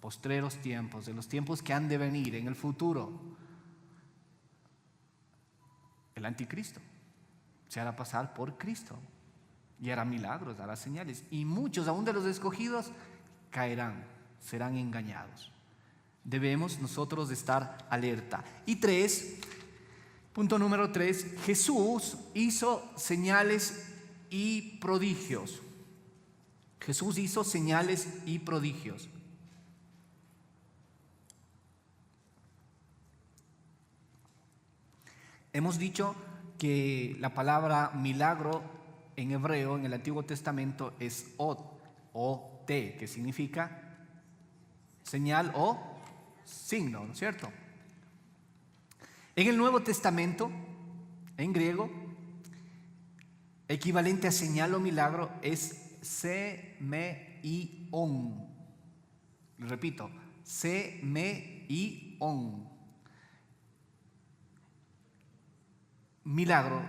Postreros tiempos, de los tiempos que han de venir en el futuro. El anticristo se hará pasar por Cristo y hará milagros, hará señales. Y muchos, aún de los escogidos, caerán, serán engañados. Debemos nosotros estar alerta. Y punto número 3, Jesús hizo señales y prodigios. Jesús hizo señales y prodigios. Hemos dicho que la palabra milagro en hebreo, en el Antiguo Testamento, es ot o te, que significa señal o signo, ¿no es cierto? En el Nuevo Testamento, en griego, equivalente a señal o milagro es semeion. Repito, semeion. Milagro,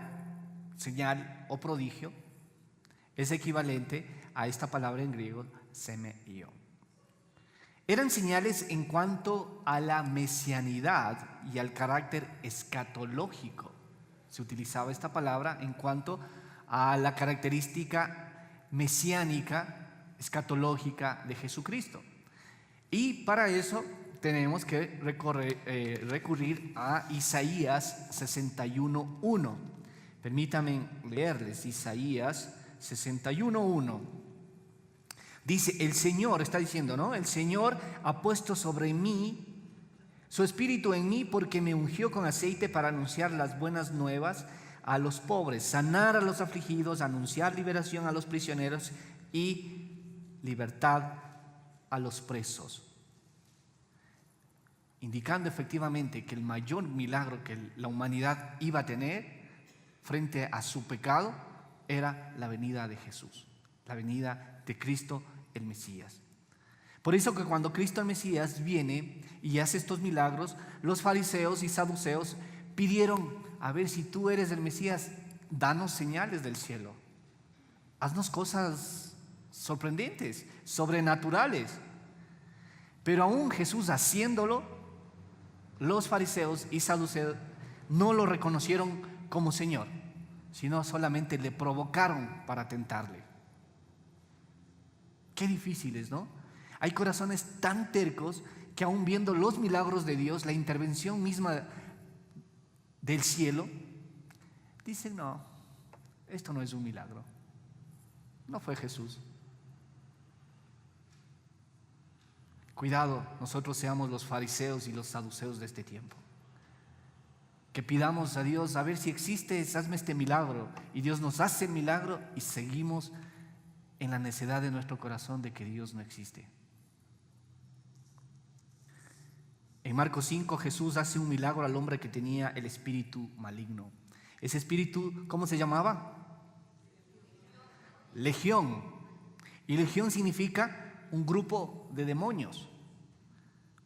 señal o prodigio es equivalente a esta palabra en griego, semeion. Eran señales en cuanto a la mesianidad y al carácter escatológico. Se utilizaba esta palabra en cuanto a la característica mesiánica, escatológica de Jesucristo. Y para eso tenemos que recurrir a Isaías 61:1. Permítanme leerles Isaías 61:1. Dice, el Señor, está diciendo, ¿no? El Señor ha puesto sobre mí su espíritu en mí, porque me ungió con aceite para anunciar las buenas nuevas a los pobres, sanar a los afligidos, anunciar liberación a los prisioneros y libertad a los presos. Indicando efectivamente que el mayor milagro que la humanidad iba a tener frente a su pecado era la venida de Jesús, la venida de Cristo el Mesías. Por eso que cuando Cristo el Mesías viene y hace estos milagros, los fariseos y saduceos pidieron, a ver, si tú eres el Mesías, danos señales del cielo, haznos cosas sorprendentes, sobrenaturales. Pero aún Jesús haciéndolo, los fariseos y saduceos no lo reconocieron como Señor, sino solamente le provocaron para tentarle. Qué difíciles, ¿no? Hay corazones tan tercos que aún viendo los milagros de Dios, la intervención misma del cielo, dicen, no, esto no es un milagro, no fue Jesús. Cuidado, nosotros seamos los fariseos y los saduceos de este tiempo. Que pidamos a Dios, a ver si existe, hazme este milagro. Y Dios nos hace el milagro y seguimos en la necedad de nuestro corazón de que Dios no existe. En Marcos 5, Jesús hace un milagro al hombre que tenía el espíritu maligno. Ese espíritu, ¿cómo se llamaba? Legión. Y legión significa un grupo de demonios.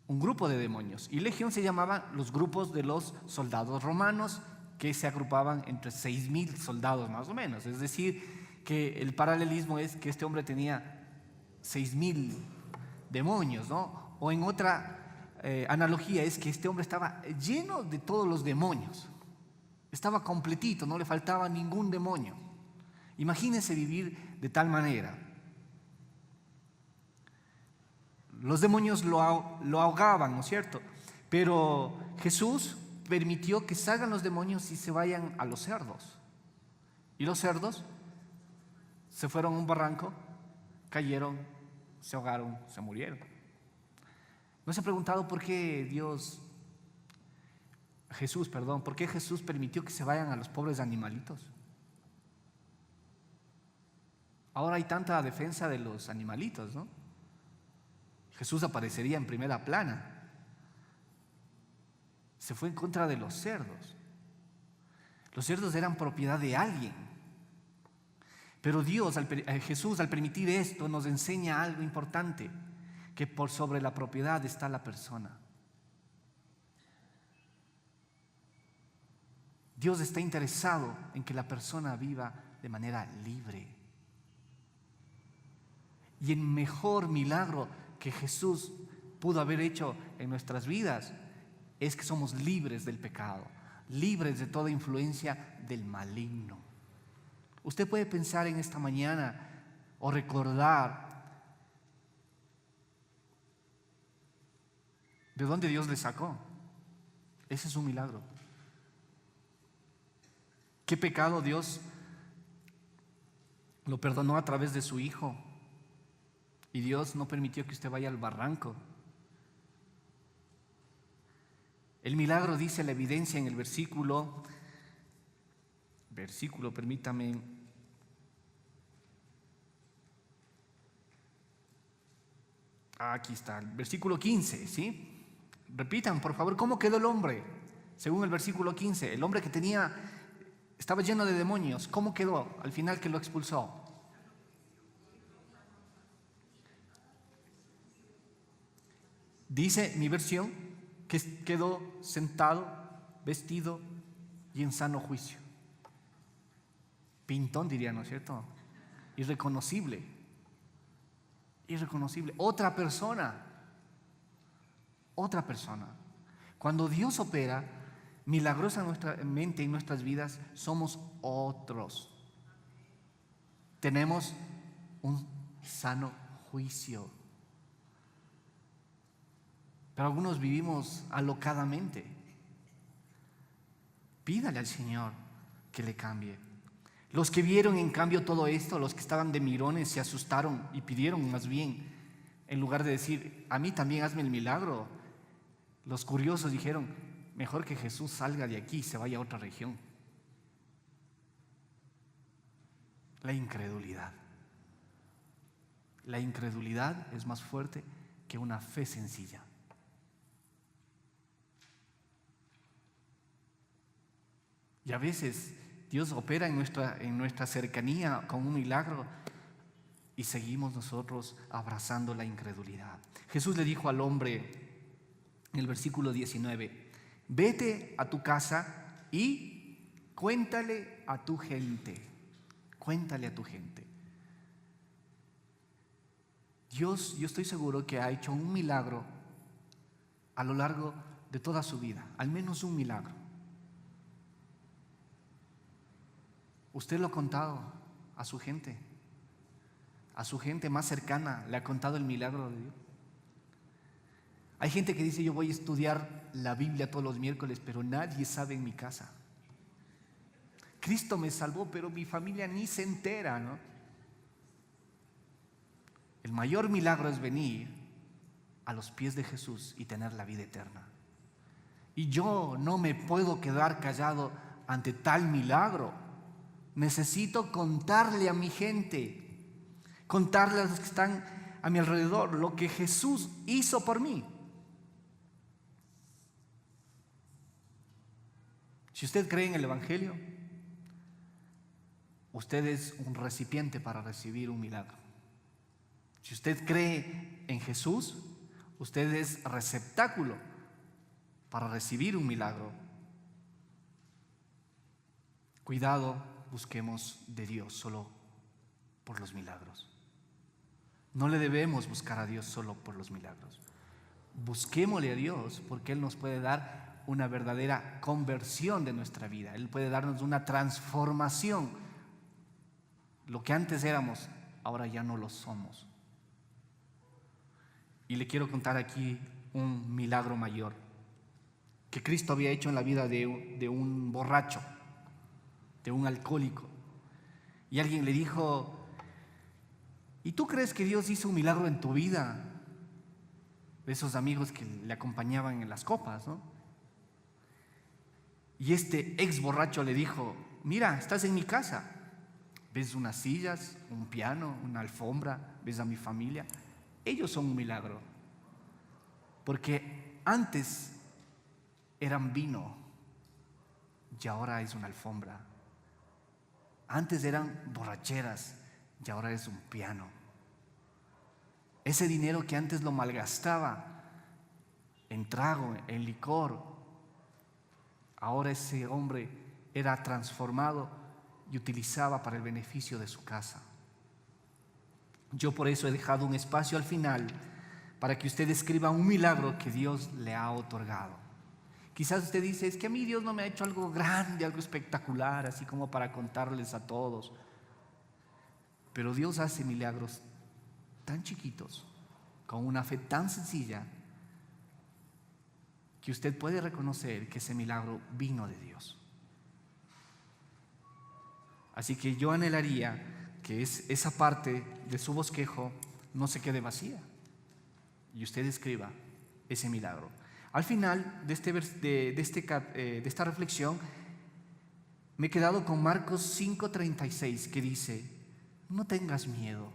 Un grupo de demonios. Y legión se llamaban los grupos de los soldados romanos, que se agrupaban entre 6,000 soldados más o menos. Es decir, que el paralelismo es que este hombre tenía 6,000 demonios, ¿no? O en otra analogía es que este hombre estaba lleno de todos los demonios. Estaba completito, no le faltaba ningún demonio. Imagínense vivir de tal manera. Los demonios lo ahogaban, ¿no es cierto? Pero Jesús permitió que salgan los demonios y se vayan a los cerdos. Y los cerdos se fueron a un barranco, cayeron, se ahogaron, se murieron. ¿No se ha preguntado por qué por qué Jesús permitió que se vayan a los pobres animalitos? Ahora hay tanta defensa de los animalitos, ¿no? Jesús aparecería en primera plana. Se fue en contra de los cerdos. Los cerdos eran propiedad de alguien. Pero Jesús, al permitir esto, nos enseña algo importante, que por sobre la propiedad está la persona. Dios está interesado en que la persona viva de manera libre. Y el mejor milagro que Jesús pudo haber hecho en nuestras vidas es que somos libres del pecado, libres de toda influencia del maligno. Usted puede pensar en esta mañana o recordar de dónde Dios le sacó. Ese es un milagro. ¿Qué pecado Dios lo perdonó a través de su Hijo? Y Dios no permitió que usted vaya al barranco. El milagro dice la evidencia en el versículo, permítame. Aquí está, el versículo 15, ¿sí? Repitan, por favor, ¿cómo quedó el hombre? Según el versículo 15, el hombre que estaba lleno de demonios, ¿cómo quedó al final que lo expulsó? Dice mi versión que quedó sentado, vestido y en sano juicio. Pintón diría, ¿no es cierto? Irreconocible. Otra persona. Cuando Dios opera milagrosamente en nuestras vidas, somos otros. Tenemos un sano juicio. Pero algunos vivimos alocadamente. Pídale al Señor que le cambie. Los que vieron en cambio todo esto, los que estaban de mirones, se asustaron y pidieron más bien, en lugar de decir, a mí también hazme el milagro. Los curiosos dijeron, mejor que Jesús salga de aquí y se vaya a otra región. La incredulidad. La incredulidad es más fuerte que una fe sencilla. Y a veces Dios opera en nuestra cercanía con un milagro y seguimos nosotros abrazando la incredulidad. Jesús le dijo al hombre en el versículo 19, vete a tu casa y cuéntale a tu gente. Cuéntale a tu gente. Dios, yo estoy seguro que ha hecho un milagro a lo largo de toda su vida, al menos un milagro. Usted lo ha contado a su gente más cercana, le ha contado el milagro de Dios. Hay gente que dice, yo voy a estudiar la Biblia todos los miércoles, pero nadie sabe en mi casa. Cristo me salvó, pero mi familia ni se entera, ¿no? El mayor milagro es venir a los pies de Jesús y tener la vida eterna. Y yo no me puedo quedar callado ante tal milagro. Necesito contarle a mi gente, contarle a los que están a mi alrededor lo que Jesús hizo por mí. Si usted cree en el Evangelio, usted es un recipiente para recibir un milagro. Si usted cree en Jesús, usted es receptáculo para recibir un milagro. Cuidado. Busquemos de Dios solo por los milagros. No le debemos buscar a Dios solo por los milagros. busquémosle a Dios, porque Él nos puede dar una verdadera conversión de nuestra vida. Él puede darnos una transformación. Lo que antes éramos, ahora ya no lo somos. Y le quiero contar aquí un milagro mayor que Cristo había hecho en la vida de un borracho, de un alcohólico. Y alguien le dijo: ¿y tú crees que Dios hizo un milagro en tu vida? De esos amigos que le acompañaban en las copas, ¿no? Y este ex borracho le dijo: mira, estás en mi casa, ves unas sillas, un piano, una alfombra, ves a mi familia. Ellos son un milagro, porque antes eran vino y ahora es una alfombra. Antes eran borracheras y ahora es un piano. Ese dinero que antes lo malgastaba en trago, en licor, ahora ese hombre era transformado y utilizaba para el beneficio de su casa. Yo por eso he dejado un espacio al final para que usted escriba un milagro que Dios le ha otorgado. Quizás usted dice: es que a mí Dios no me ha hecho algo grande, algo espectacular, así como para contarles a todos. Pero Dios hace milagros tan chiquitos, con una fe tan sencilla, que usted puede reconocer que ese milagro vino de Dios. Así que yo anhelaría que esa parte de su bosquejo no se quede vacía y usted escriba ese milagro. Al final de esta reflexión me he quedado con Marcos 5:36, que dice: no tengas miedo,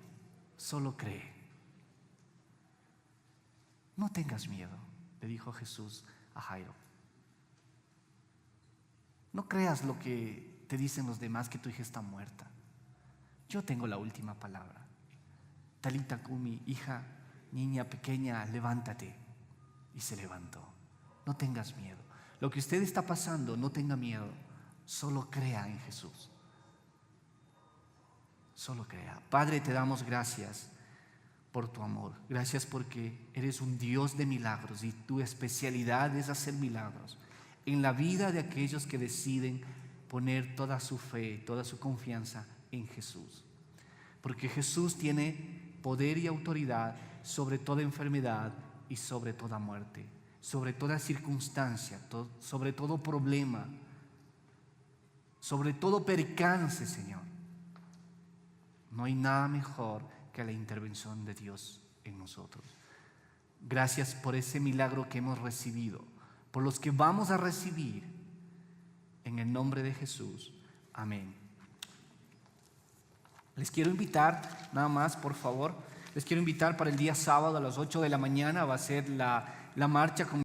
solo cree. No tengas miedo, le dijo Jesús a Jairo. No creas lo que te dicen los demás, que tu hija está muerta. Yo tengo la última palabra. Talita Kumi, hija, niña pequeña, levántate. Y se levantó. No tengas miedo. Lo que usted está pasando, no tenga miedo. Solo crea en Jesús. Solo crea. Padre, te damos gracias por tu amor. Gracias porque eres un Dios de milagros y tu especialidad es hacer milagros en la vida de aquellos que deciden poner toda su fe, toda su confianza en Jesús. Porque Jesús tiene poder y autoridad sobre toda enfermedad y sobre toda muerte, sobre toda circunstancia, sobre todo problema, sobre todo percance, Señor. No hay nada mejor que la intervención de Dios en nosotros. Gracias por ese milagro que hemos recibido, por los que vamos a recibir, en el nombre de Jesús. Amén. Les quiero invitar, nada más, por favor, les quiero invitar para el día sábado a las 8 de la mañana. Va a ser la marcha con